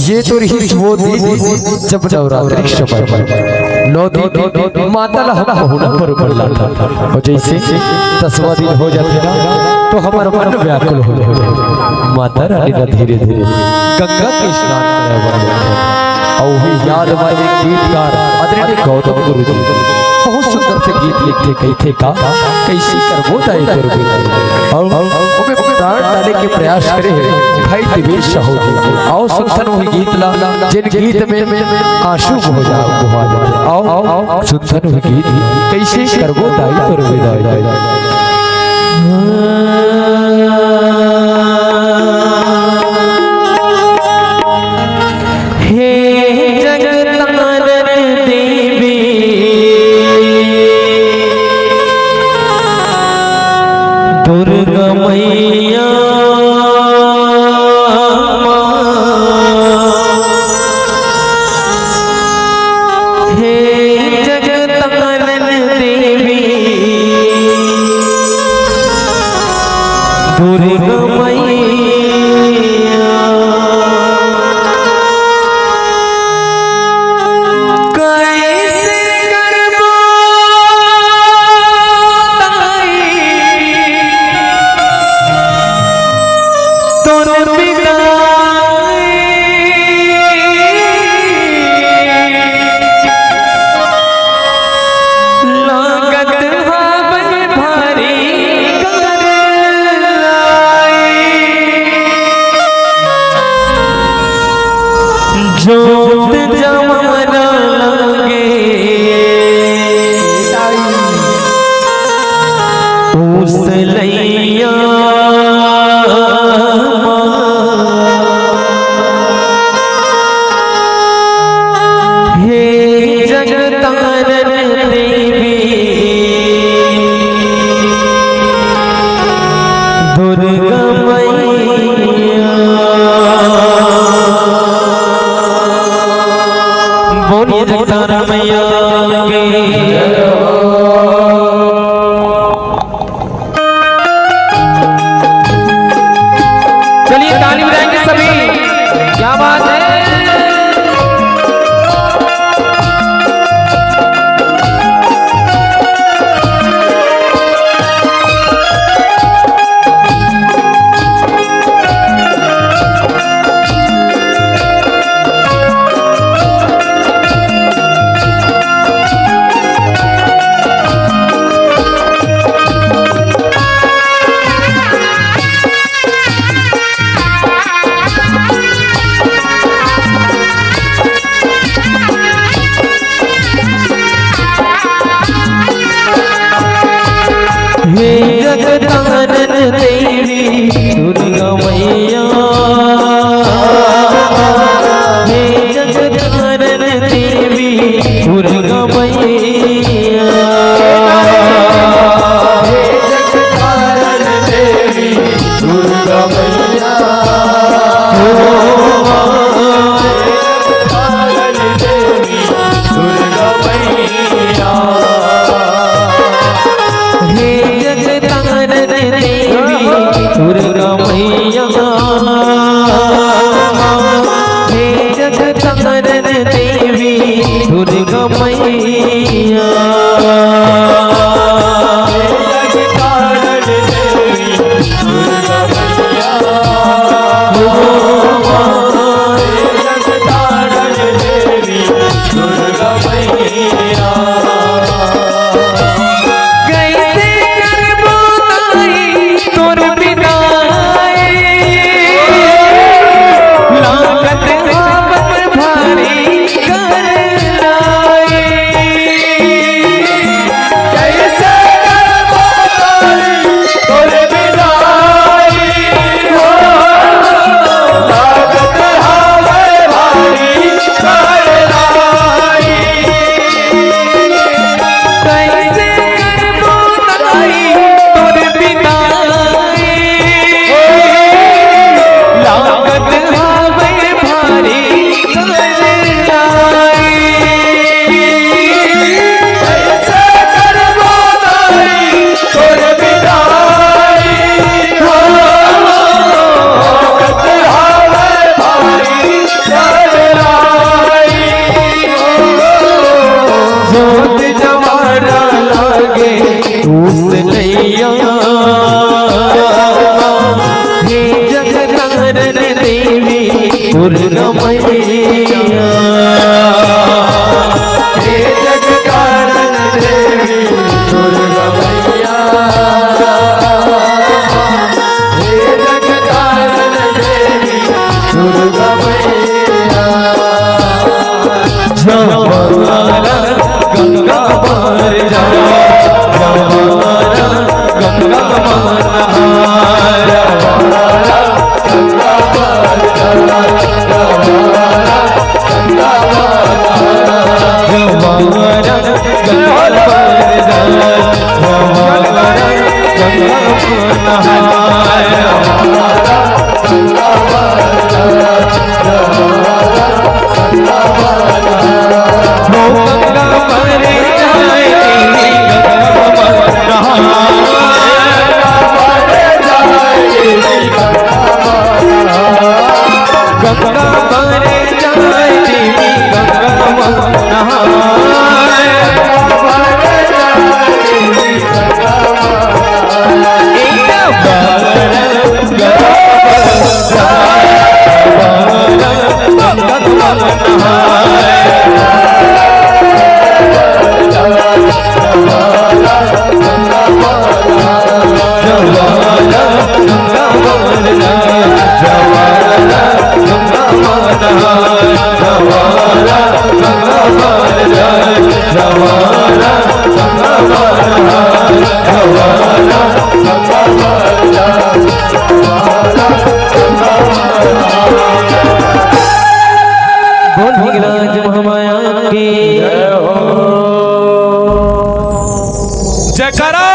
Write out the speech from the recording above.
ये तो रही वो दिन जब नवरात्रि समय 9 दिन माता लहरा होना बरोबर लाता और जैसे 10वां दिन हो जाते ना तो हमारा मन व्याकुल हो जाए। माता रानी ना धीरे धीरे गंगा के स्नान कराया और याद वाले गीतकार आदरणीय गौतम गुरु जी बहुत सुंदर से गीत लिखते कही थे का कैसी करबो दाई करबो और हमें प्राण डाले के प्रयास करे भाई दिवेश साहू जी आओ सुनसन वही गीत ला जिन गीत में आंसू बह जाओ आओ सुनसन वही गीत कैसी करबो दाई करबो दाई दुर्गा मैया हे जगतारण देवी दुर्गा मैया कैसे करबो जोत जमाना लगे उस लैया हे जगतारण देवी दुर्गा मैया बोलिए जगतारण मैया की चलिए ताली बजाएंगे सभी क्या बात है। हे जगतारण देवी दुर्गा मैया हे जगतारण देवी दुर्गा मैया हे जगतारण देवी दुर्गा मैया जगतारण देवी दुर्गा मैया हे जगतारण दुर्गा मैया हे जग कारण देवी दुर्गा मैया हे जग कारण देवी दुर्गा मैया जवारा गंगा पार जा जवारा गंगा पार जवारा गंगा पार जा जवारा गंगा पार जवारा गंगा पार जा जवारा गंगा पार जवारा गंगा पार जा जवारा गंगा पार गंगा पारे जाए गंगा पारे जाए गंगा पारे जाए बोल भीगराज महामाया की जयकारा